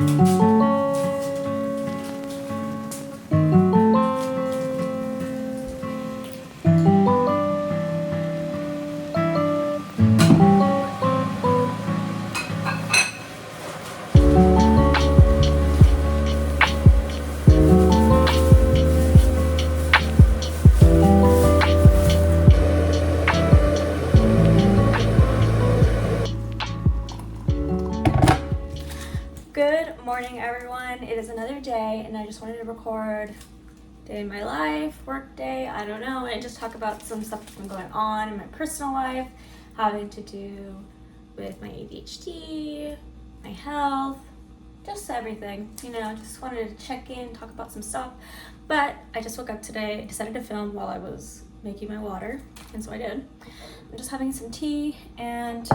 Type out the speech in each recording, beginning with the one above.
Good morning, everyone. It is another day, and I just wanted to record day in my life, work day, I don't know, and just talk about some stuff that's been going on in my personal life, having to do with my ADHD, my health, just everything, just wanted to check in, talk about some stuff. But I just woke up today, decided to film while I was making my water, and so I did. I'm just having some tea and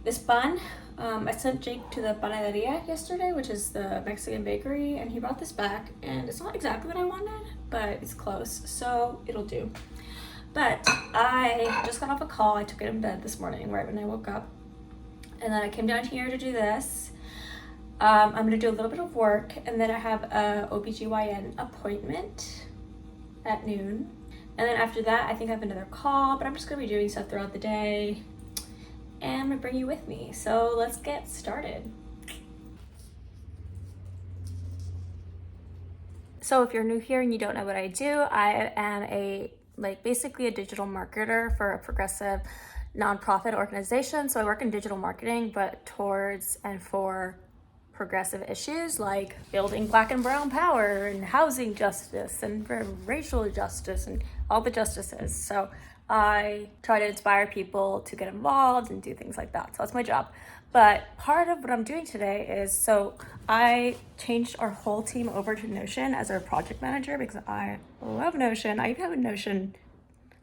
this bun. I sent Jake to the panaderia yesterday, which is the Mexican bakery, and he brought this back, and it's not exactly what I wanted, but it's close, so it'll do. But I just got off a call. I took it in bed this morning right when I woke up, and then I came down here to do this. I'm going to do a little bit of work, and then I have a OBGYN appointment at noon, and then after that I think I have another call, but I'm just going to be doing stuff throughout the day, and I'm gonna bring you with me. So let's get started. So if you're new here and you don't know what I do, I am basically a digital marketer for a progressive nonprofit organization. So I work in digital marketing, but towards and for progressive issues like building Black and brown power and housing justice and racial justice and all the justices. So I try to inspire people to get involved and do things like that. So that's my job. But part of what I'm doing today is, so I changed our whole team over to Notion as our project manager because I love Notion. I even have a Notion,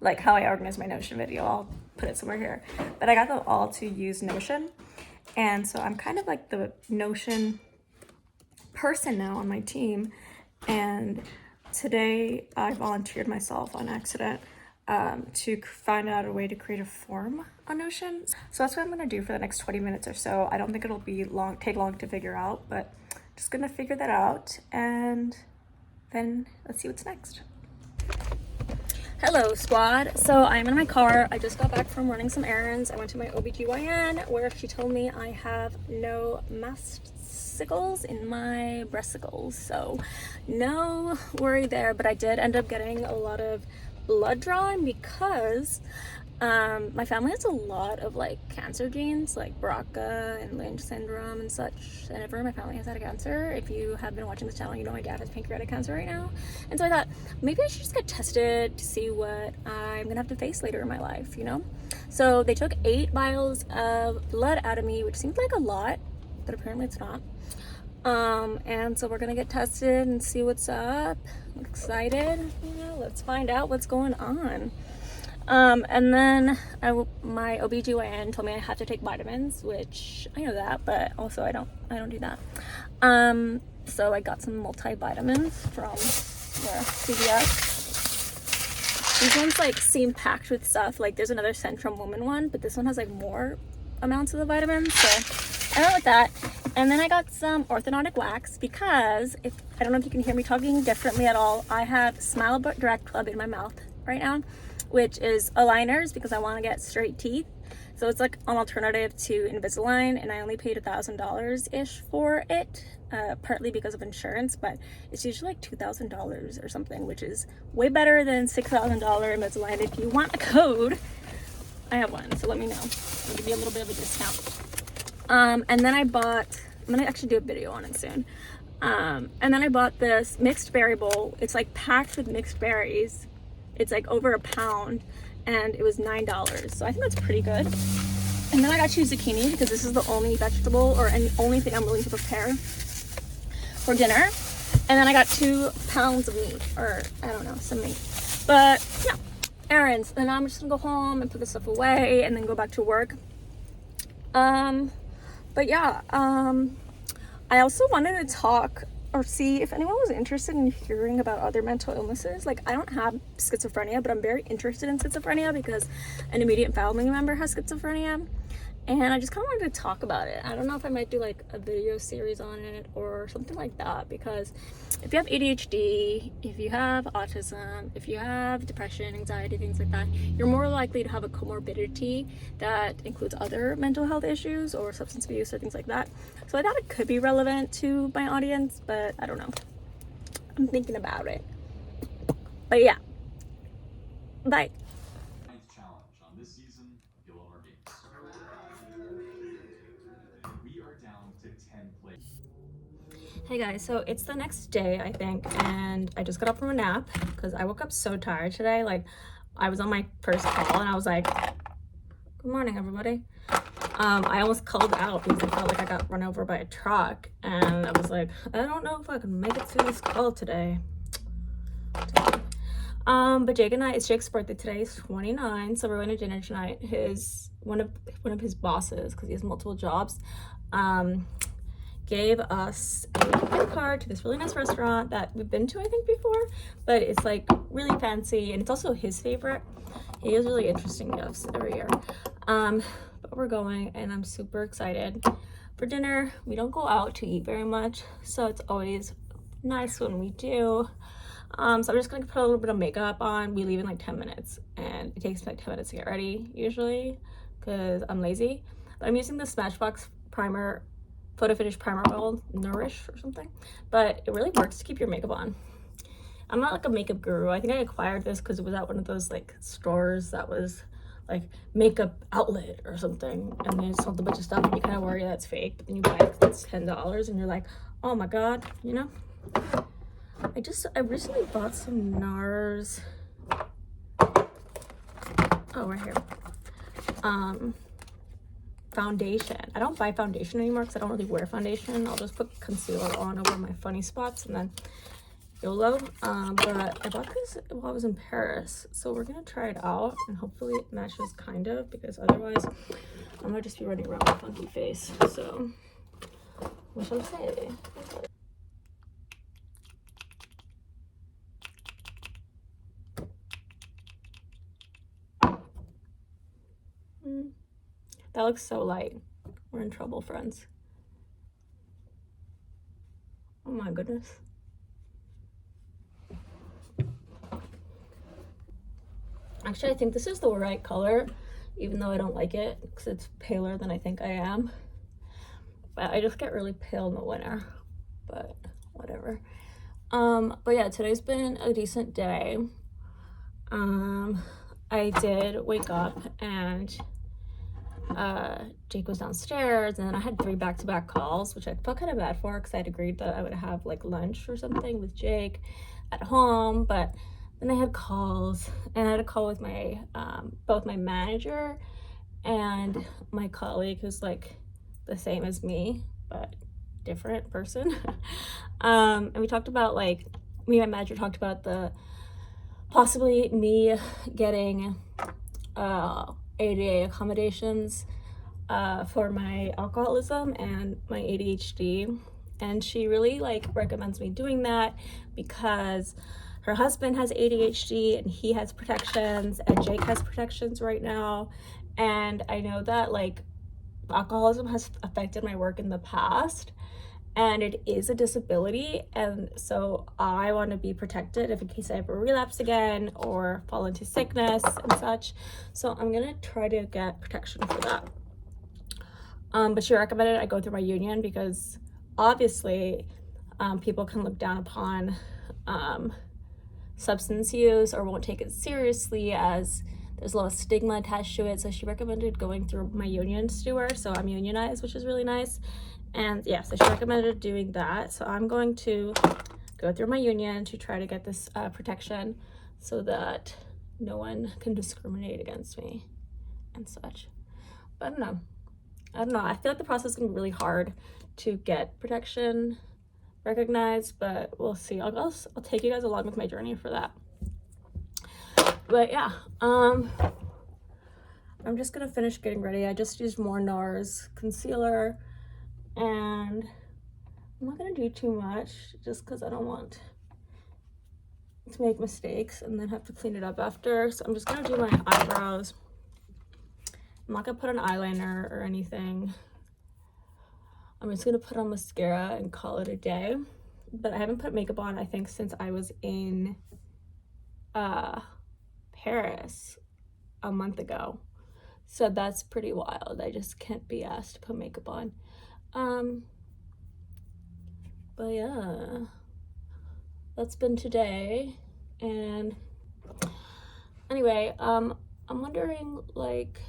like how I organize my Notion video. I'll put it somewhere here. But I got them all to use Notion. And so I'm kind of like the Notion person now on my team. And today I volunteered myself on accident to find out a way to create a form on Notion. So that's what I'm gonna do for the next 20 minutes or so. I don't think it'll take long to figure out, but just gonna figure that out, and then let's see what's next. Hello squad. So I'm in my car. I just got back from running some errands. I went to my OBGYN where she told me I have no masticles in my breasticles. So no worry there, but I did end up getting a lot of blood drawn because my family has a lot of like cancer genes, like BRCA and Lynch syndrome and such, and everyone in my family has had a cancer. If you have been watching this channel, you know my dad has pancreatic cancer right now, and so I thought maybe I should just get tested to see what I'm gonna have to face later in my life, So they took 8 vials of blood out of me, which seems like a lot, but apparently it's not. And so we're gonna get tested and see what's up. I'm excited. Let's find out what's going on. And then my OBGYN told me I have to take vitamins, which I know that, but also I don't do that. So I got some multivitamins from CVS. These ones like seem packed with stuff. Like there's another Centrum Woman one, but this one has like more amounts of the vitamins. So I went with that. And then I got some orthodontic wax because I don't know if you can hear me talking differently at all. I have Smile But Direct Club in my mouth right now, which is aligners because I want to get straight teeth. So it's like an alternative to Invisalign, and I only paid $1,000-ish for it, partly because of insurance, but it's usually like $2,000 or something, which is way better than $6,000 Invisalign. If you want a code, I have one, so let me know. I'll give you a little bit of a discount. And then I'm gonna actually do a video on it soon. And then I bought this mixed berry bowl. It's like packed with mixed berries. It's like over a pound, and it was $9. So I think that's pretty good. And then I got you zucchini because this is the only vegetable or only thing I'm willing to prepare for dinner. And then I got 2 pounds of meat, or I don't know, some meat. But yeah, errands. And now I'm just gonna go home and put this stuff away and then go back to work. But yeah, I also wanted to talk or see if anyone was interested in hearing about other mental illnesses. Like, I don't have schizophrenia, but I'm very interested in schizophrenia because an immediate family member has schizophrenia. and I just kind of wanted to talk about it. I don't know if I might do like a video series on it or something like that, because if you have ADHD, if you have autism, if you have depression, anxiety, things like that, you're more likely to have a comorbidity that includes other mental health issues or substance abuse or things like that. So I thought it could be relevant to my audience, but I don't know. I'm thinking about it. But yeah, bye. Challenge on this season of Guild of Games. We are down to 10 plays. Hey guys, so it's the next day, I think, and I just got up from a nap because I woke up so tired today. Like, I was on my first call and I was like, good morning, everybody. I almost called out because I felt like I got run over by a truck, and I was like, I don't know if I can make it through this call today. But Jake and I, it's Jake's birthday today. He's 29, so we're going to dinner tonight. One of his bosses, because he has multiple jobs, gave us a gift card to this really nice restaurant that we've been to, I think, before, but it's like really fancy, and it's also his favorite. He has really interesting gifts every year. But we're going, and I'm super excited for dinner. We don't go out to eat very much, so it's always nice when we do. So I'm just gonna put a little bit of makeup on. We leave in like 10 minutes, and it takes me like 10 minutes to get ready usually because I'm lazy. But I'm using the Smashbox primer, photo finish primer called Nourish or something, but it really works to keep your makeup on. I'm not like a makeup guru. I think I acquired this because it was at one of those like stores that was like makeup outlet or something, and they sold a bunch of stuff, and you kind of worry that's fake, but then you buy it because it's $10 and you're like, oh my god, you know. I recently bought some NARS, oh, right here, foundation. I don't buy foundation anymore because I don't really wear foundation. I'll just put concealer on over my funny spots and then YOLO. But I bought this while I was in Paris, so we're gonna try it out and hopefully it matches kind of, because otherwise I might just be running around with a funky face. So what shall I say? That looks so light. We're in trouble, friends. Oh my goodness. Actually, I think this is the right color, even though I don't like it because it's paler than I think I am. But I just get really pale in the winter, but whatever. But yeah, today's been a decent day. I did wake up and Jake was downstairs, and then I had 3 back-to-back calls, which I felt kind of bad for because I'd agreed that I would have like lunch or something with Jake at home, but then I had calls, and I had a call with my both my manager and my colleague, who's like the same as me but different person. And we talked about, like, me and my manager talked about the possibly me getting ADA accommodations for my alcoholism and my ADHD, and she really like recommends me doing that because her husband has ADHD and he has protections, and Jake has protections right now, and I know that like alcoholism has affected my work in the past, and it is a disability, and so I want to be protected if in case I ever relapse again or fall into sickness and such. So I'm gonna try to get protection for that. But she recommended I go through my union because obviously people can look down upon substance use or won't take it seriously, as there's a lot of stigma attached to it. So she recommended going through my union to do her, so I'm unionized, which is really nice. And yeah, so she recommended doing that, so I'm going to go through my union to try to get this protection so that no one can discriminate against me and such. But I don't know, I feel like the process is gonna be really hard to get protection recognized, but we'll see. I'll take you guys along with my journey for that. But yeah, I'm just gonna finish getting ready. I just used more NARS concealer, and I'm not gonna do too much just because I don't want to make mistakes and then have to clean it up after. So I'm just gonna do my eyebrows I'm not gonna put on eyeliner or anything. I'm just gonna put on mascara and call it a day. But I haven't put makeup on, I think, since I was in Paris a month ago. So that's pretty wild. I just can't be asked to put makeup on. But yeah, that's been today. And anyway, I'm wondering, like,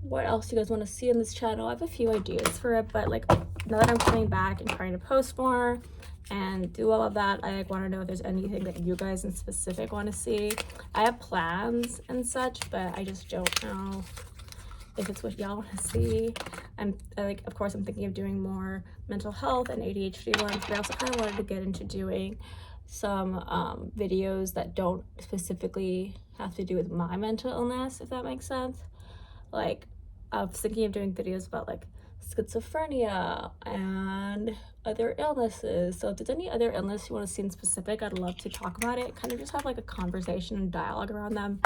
what else you guys want to see on this channel. I have a few ideas for it, but like, now that I'm coming back and trying to post more and do all of that, I like want to know if there's anything that you guys in specific want to see. I have plans and such, but I just don't know if it's what y'all want to see. Of course, I'm thinking of doing more mental health and ADHD ones, but I also kind of wanted to get into doing some videos that don't specifically have to do with my mental illness, if that makes sense. Like, I was thinking of doing videos about like schizophrenia and other illnesses. So if there's any other illness you want to see in specific, I'd love to talk about it. Kind of just have like a conversation and dialogue around them.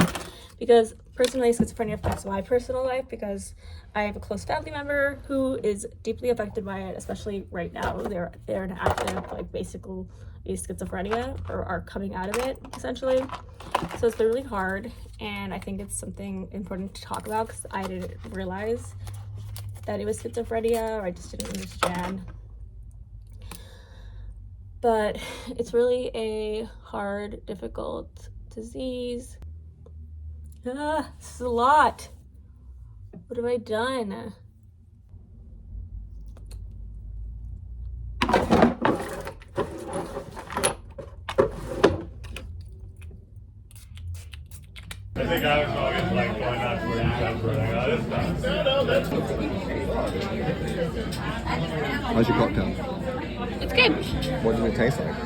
Because personally, schizophrenia affects my personal life because I have a close family member who is deeply affected by it, especially right now. They're an active, like, basically schizophrenia, or are coming out of it, essentially. So it's been really hard, and I think it's something important to talk about because I didn't realize that it was schizophrenia, or I just didn't understand. But it's really a hard, difficult disease. This is a lot. What have I done? I think I was always like, why not for you? No, that's How's your cocktail? It's good. What does it taste like?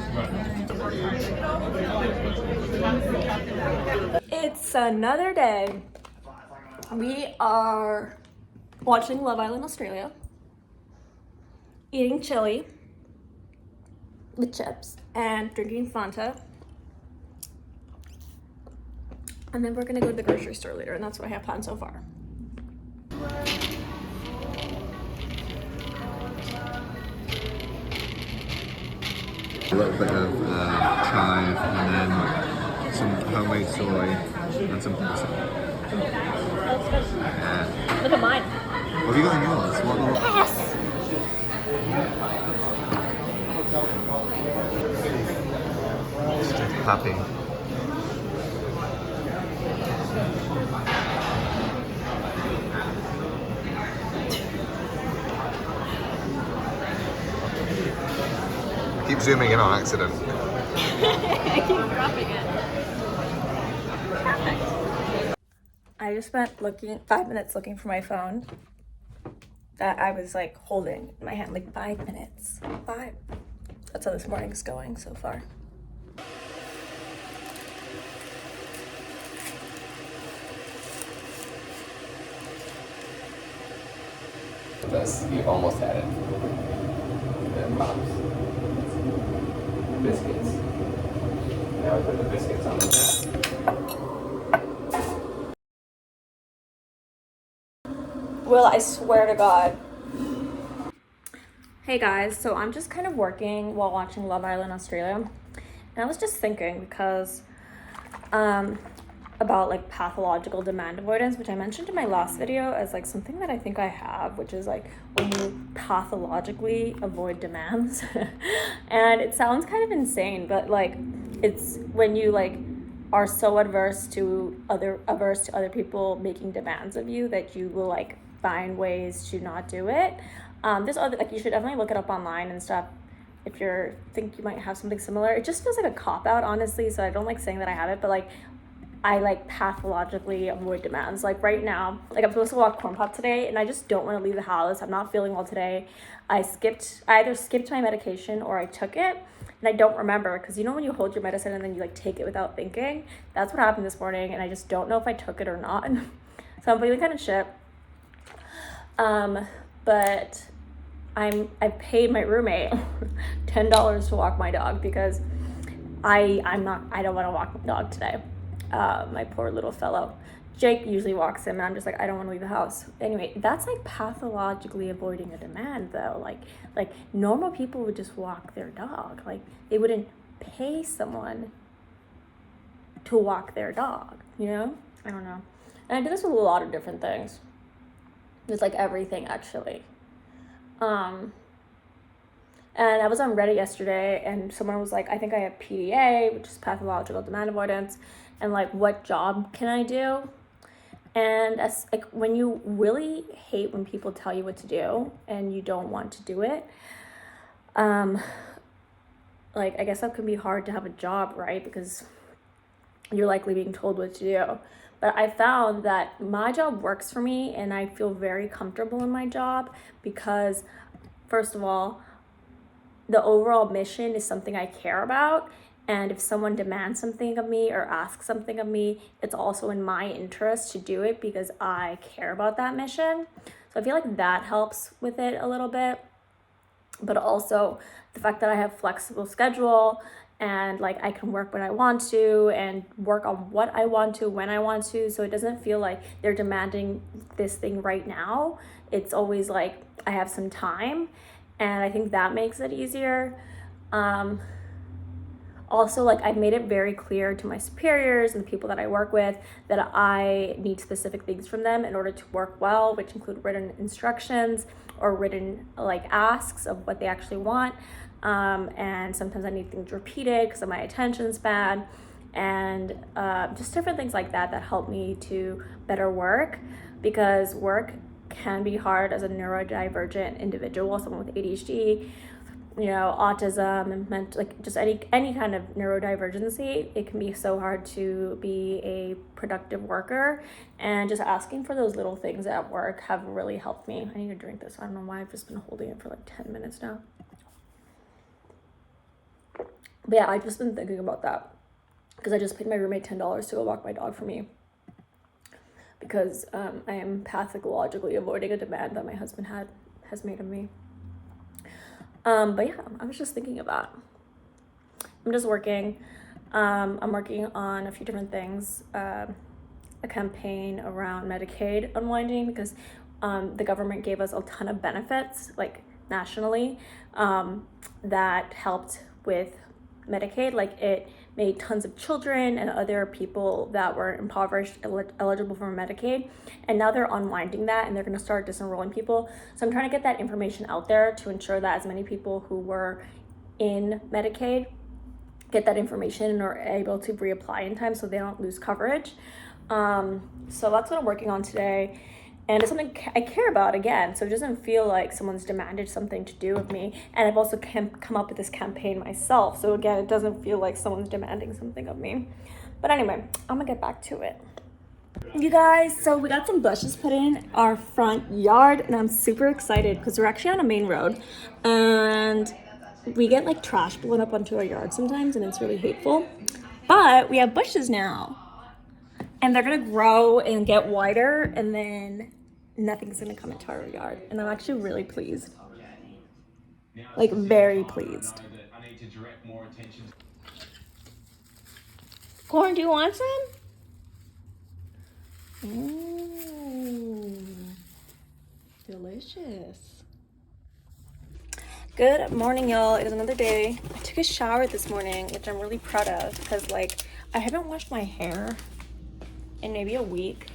It's another day. We are watching Love Island Australia, eating chili with chips, and drinking Fanta. And then we're gonna go to the grocery store later, and that's what I have planned so far. A little bit of chive, and then some homemade soy, and some pasta. Yeah. Look at mine. What have you got in yours? What little... Yes! Happy. Keep zooming in on accident. I keep dropping it. Perfect. I just spent 5 minutes looking for my phone that I was like holding in my hand, like 5 minutes. 5. That's how this morning's going so far. This, you almost had it. And pops. Biscuits. Now we put the biscuits on the Will, I swear to God. Hey guys, so I'm just kind of working while watching Love Island Australia. And I was just thinking because about like pathological demand avoidance, which I mentioned in my last video as like something that I think I have, which is like when you pathologically avoid demands. And it sounds kind of insane, but like it's when you like are so averse to other people making demands of you that you will like find ways to not do it. There's other, like, you should definitely look it up online and stuff if you think you might have something similar. It just feels like a cop-out, honestly, so I don't like saying that I have it, but like I like pathologically avoid demands. Like right now, like I'm supposed to walk corn pop today and I just don't want to leave the house. I'm not feeling well today. I either skipped my medication or I took it and I don't remember, because you know when you hold your medicine and then you like take it without thinking? That's what happened this morning, and I just don't know if I took it or not. So I'm feeling kind of shit. But I paid my roommate $10 to walk my dog because I don't want to walk my dog today. My poor little fellow. Jake usually walks him, and I'm just like, I don't want to leave the house. Anyway, that's like pathologically avoiding a demand, though. Like normal people would just walk their dog. Like they wouldn't pay someone to walk their dog, you know? I don't know. And I do this with a lot of different things. It's like everything, actually. And I was on Reddit yesterday, and someone was like, I think I have PDA, which is pathological demand avoidance, and like, what job can I do? And as like, when you really hate when people tell you what to do and you don't want to do it, like, I guess that can be hard to have a job, right? Because you're likely being told what to do. But I found that my job works for me, and I feel very comfortable in my job because, first of all, the overall mission is something I care about. And if someone demands something of me or asks something of me, it's also in my interest to do it because I care about that mission. So I feel like that helps with it a little bit. But also the fact that I have flexible schedule, and like I can work when I want to and work on what I want to when I want to. So it doesn't feel like they're demanding this thing right now. It's always like I have some time, and I think that makes it easier. Also, like, I've made it very clear to my superiors and the people that I work with that I need specific things from them in order to work well, which include written instructions or written like asks of what they actually want. And sometimes I need things repeated because of my attention span, and just different things like that that help me to better work, because work can be hard as a neurodivergent individual, someone with ADHD, you know, autism, and like just any kind of neurodivergency. It can be so hard to be a productive worker, and just asking for those little things at work have really helped me. I need to drink this. I don't know why I've just been holding it for like 10 minutes now. But yeah, I've just been thinking about that because I just paid my roommate $10 to go walk my dog for me, because I am pathologically avoiding a demand that my husband has made of me. But yeah, I was just thinking about, I'm just working. I'm working on a few different things. A campaign around Medicaid unwinding, because the government gave us a ton of benefits, like nationally, that helped with Medicaid. Like it made tons of children and other people that were impoverished eligible for Medicaid, and now they're unwinding that, and they're going to start disenrolling people. So I'm trying to get that information out there to ensure that as many people who were in Medicaid get that information and are able to reapply in time so they don't lose coverage. So that's what I'm working on today, and it's something I care about, again, so it doesn't feel like someone's demanded something to do with me. And I've also come up with this campaign myself, so again, it doesn't feel like someone's demanding something of me. But anyway, I'm gonna get back to it. You guys, so we got some bushes put in our front yard, and I'm super excited because we're actually on a main road, and we get like trash blown up onto our yard sometimes, and it's really hateful. But we have bushes now, and they're gonna grow and get wider, and then nothing's gonna come into our yard. And I'm actually really pleased. Like, very pleased. Corn, do you want some? Ooh, delicious. Good morning, y'all. It is another day. I took a shower this morning, which I'm really proud of, because like I haven't washed my hair in maybe a week,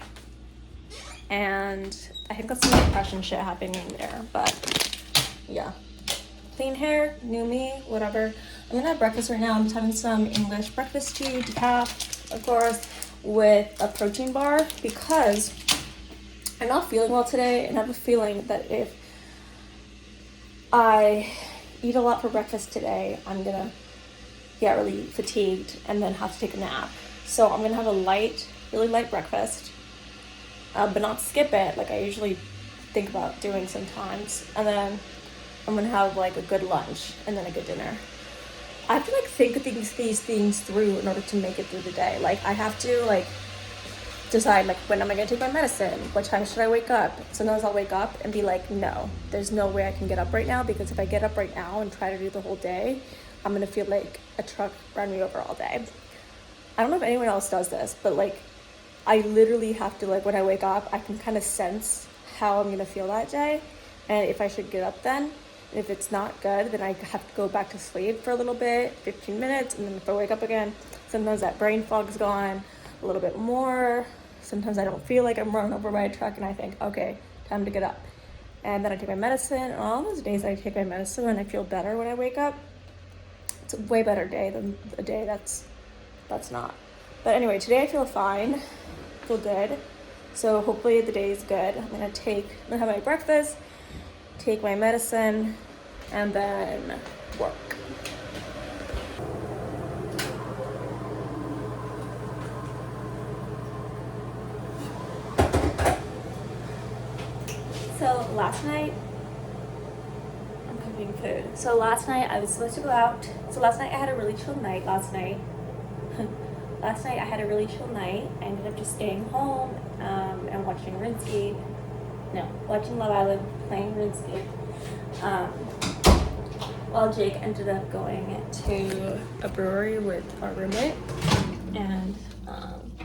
and I think that's some depression shit happening there. But yeah, clean hair, new me, whatever. I'm gonna have breakfast right now. I'm just having some English breakfast tea, decaf, of course, with a protein bar, because I'm not feeling well today, and I have a feeling that if I eat a lot for breakfast today, I'm gonna get really fatigued and then have to take a nap. So I'm gonna have a really light breakfast, but not skip it like I usually think about doing sometimes. And then I'm gonna have like a good lunch and then a good dinner. I have to like think of these things through in order to make it through the day. Like I have to like decide like, when am I gonna take my medicine? What time should I wake up? Sometimes I'll wake up and be like, no, there's no way I can get up right now, because if I get up right now and try to do the whole day, I'm gonna feel like a truck ran me over all day. I don't know if anyone else does this, but like I literally have to, like, when I wake up, I can kind of sense how I'm gonna feel that day, and if I should get up then. If it's not good, then I have to go back to sleep for a little bit, 15 minutes, and then if I wake up again, sometimes that brain fog's gone a little bit more. Sometimes I don't feel like I'm run over by a truck, and I think, okay, time to get up. And then I take my medicine, and all those days I take my medicine and I feel better when I wake up. It's a way better day than a day that's not. But anyway, today I feel fine, feel good. So hopefully the day is good. I'm gonna have my breakfast, take my medicine, and then work. So last night, I'm cooking food. So last night I was supposed to go out. So last night I had a really chill night. Last night I had a really chill night. I ended up just staying home and watching watching Love Island, playing RuneScape. While Jake ended up going to a brewery with our roommate and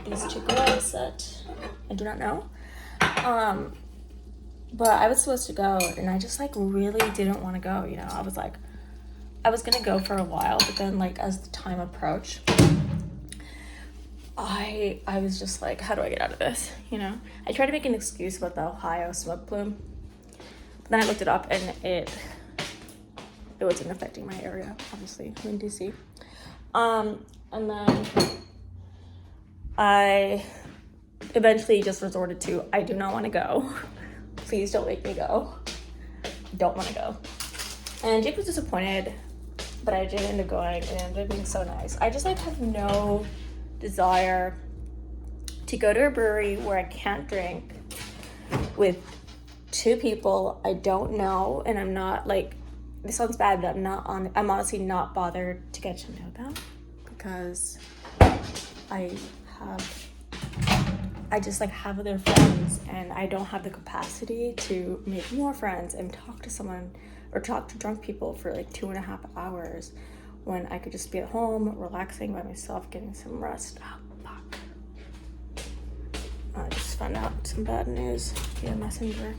these two girls that I do not know. But I was supposed to go, and I just, like, really didn't want to go, you know. I was gonna go for a while, but then, like, as the time approached, I was just like, how do I get out of this, you know? I tried to make an excuse about the Ohio smoke plume, but then I looked it up, and it wasn't affecting my area, obviously. I'm in DC. And then I eventually just resorted to, I do not want to go. Please don't make me go. Don't want to go. And Jake was disappointed, but I did end up going, and it ended up being so nice. I just, like, have no desire to go to a brewery where I can't drink with two people I don't know, and I'm not, like, this sounds bad, but I'm honestly not bothered to get to know them, because I just, like, have other friends, and I don't have the capacity to make more friends and talk to someone or talk to drunk people for, like, 2.5 hours when I could just be at home, relaxing by myself, getting some rest. Oh, fuck. I just found out some bad news via Messenger.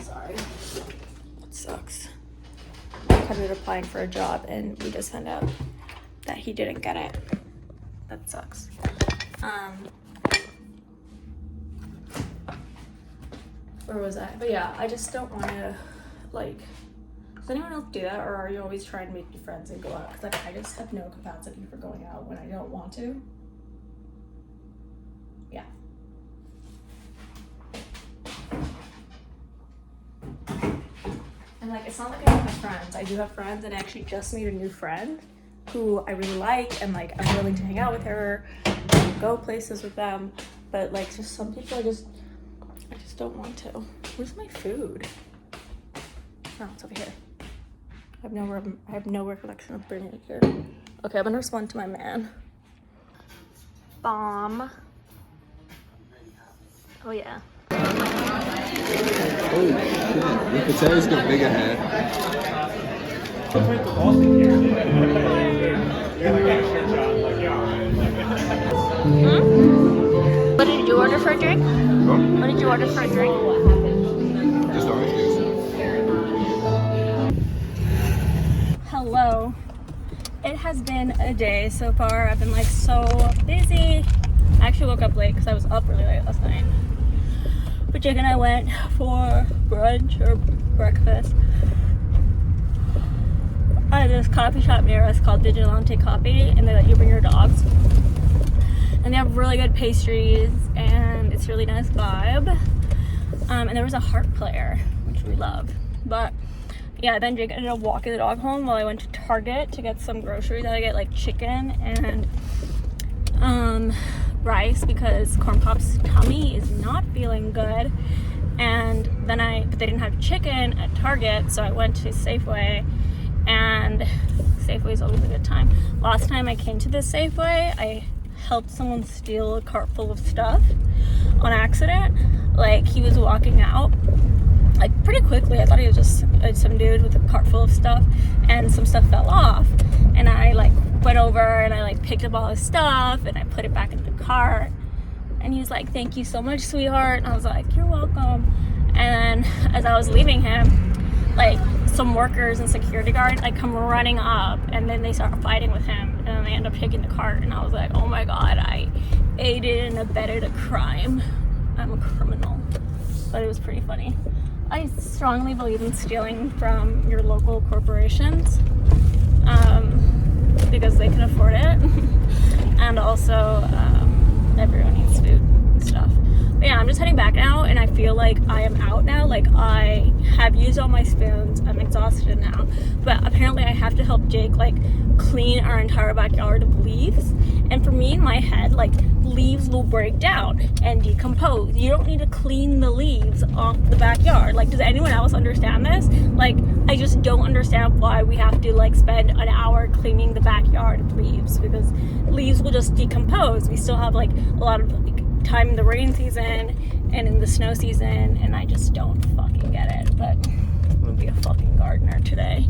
Sorry. It sucks. I've been applying for a job, and we just found out that he didn't get it. That sucks. Where was I? But yeah, I just don't want to, like, does anyone else do that, or are you always trying to make new friends and go out? Because, like, I just have no capacity for going out when I don't want to. Yeah. And, like, it's not like I don't have friends. I do have friends, and I actually just made a new friend who I really like, and, like, I'm willing to hang out with her, go places with them. But, like, just some people I just don't want to. Where's my food? Oh, it's over here. I have no recollection of bringing it here. Okay, I'm gonna respond to my man. Bomb. Oh yeah. Oh shit, look at Sarah's got bigger hair. What did you order for a drink? What did you order for a drink? Just orange juice. Hello. It has been a day so far. I've been, like, so busy. I actually woke up late because I was up really late last night. But Jake and I went for brunch or breakfast at this coffee shop near us called Vigilante Coffee, and they let you bring your dogs. And they have really good pastries, and it's a really nice vibe. And there was a harp player, which we love. But yeah, then Jake ended up walking the dog home while I went to Target to get some groceries. I get, like, chicken and rice because Corn Pop's tummy is not feeling good. And then but they didn't have chicken at Target, so I went to Safeway, and Safeway is always a good time. Last time I came to this Safeway, I helped someone steal a cart full of stuff on accident. Like, he was walking out like pretty quickly. I thought he was just some dude with a cart full of stuff, and some stuff fell off, and I like went over and I like picked up all his stuff and I put it back in the cart, and he was like, "Thank you so much, sweetheart," and I was like, "You're welcome." And as I was leaving him, like some workers and security guards like come running up, and then they start fighting with him, and then they end up taking the cart, and I was like, oh my god, I aided and abetted a crime. I'm a criminal. But it was pretty funny. I strongly believe in stealing from your local corporations, because they can afford it, and also everyone needs food and stuff. But yeah, I'm just heading back now, and I feel like I am out now. Like, I have used all my spoons. I'm exhausted now. But apparently I have to help Jake, like, clean our entire backyard of leaves. And for me, in my head, like, leaves will break down and decompose. You don't need to clean the leaves off the backyard. Like, does anyone else understand this? Like, I just don't understand why we have to, like, spend an hour cleaning the backyard of leaves, because leaves will just decompose. We still have, like, a lot of, like, time in the rain season and in the snow season, and I just don't fucking get it. But I'm gonna be a fucking gardener today,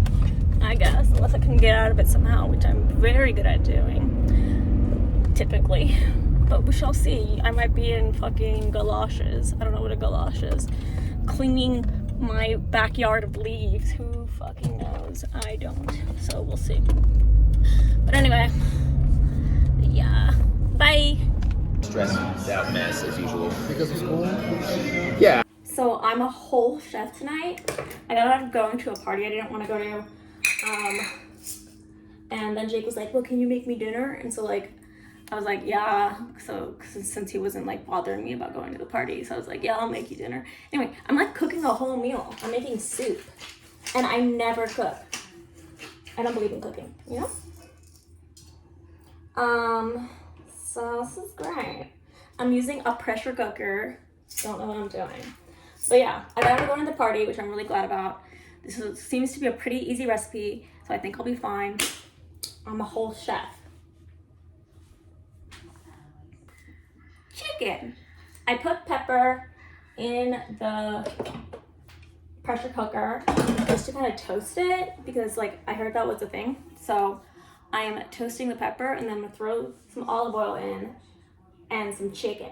I guess, unless I can get out of it somehow, which I'm very good at doing typically, but we shall see. I might be in fucking galoshes. I don't know what a galosh is, cleaning my backyard of leaves. Who fucking knows? I don't, so we'll see. But anyway, yeah, bye. Stressed out mess as usual. Because of school? Yeah. So I'm a whole chef tonight. I got out of going to a party I didn't want to go to. And then Jake was like, well, can you make me dinner? And so like, I was like, yeah. So since he wasn't like bothering me about going to the party, so I was like, yeah, I'll make you dinner. Anyway, I'm like cooking a whole meal. I'm making soup. And I never cook. I don't believe in cooking, you know? So this is great. I'm using a pressure cooker. Don't know what I'm doing. But yeah, I got to go to the party, which I'm really glad about. Seems to be a pretty easy recipe, so I think I'll be fine. I'm a whole chef. Chicken. I put pepper in the pressure cooker just to kind of toast it, because like I heard that was a thing. So I am toasting the pepper, and then I'm gonna throw some olive oil in and some chicken.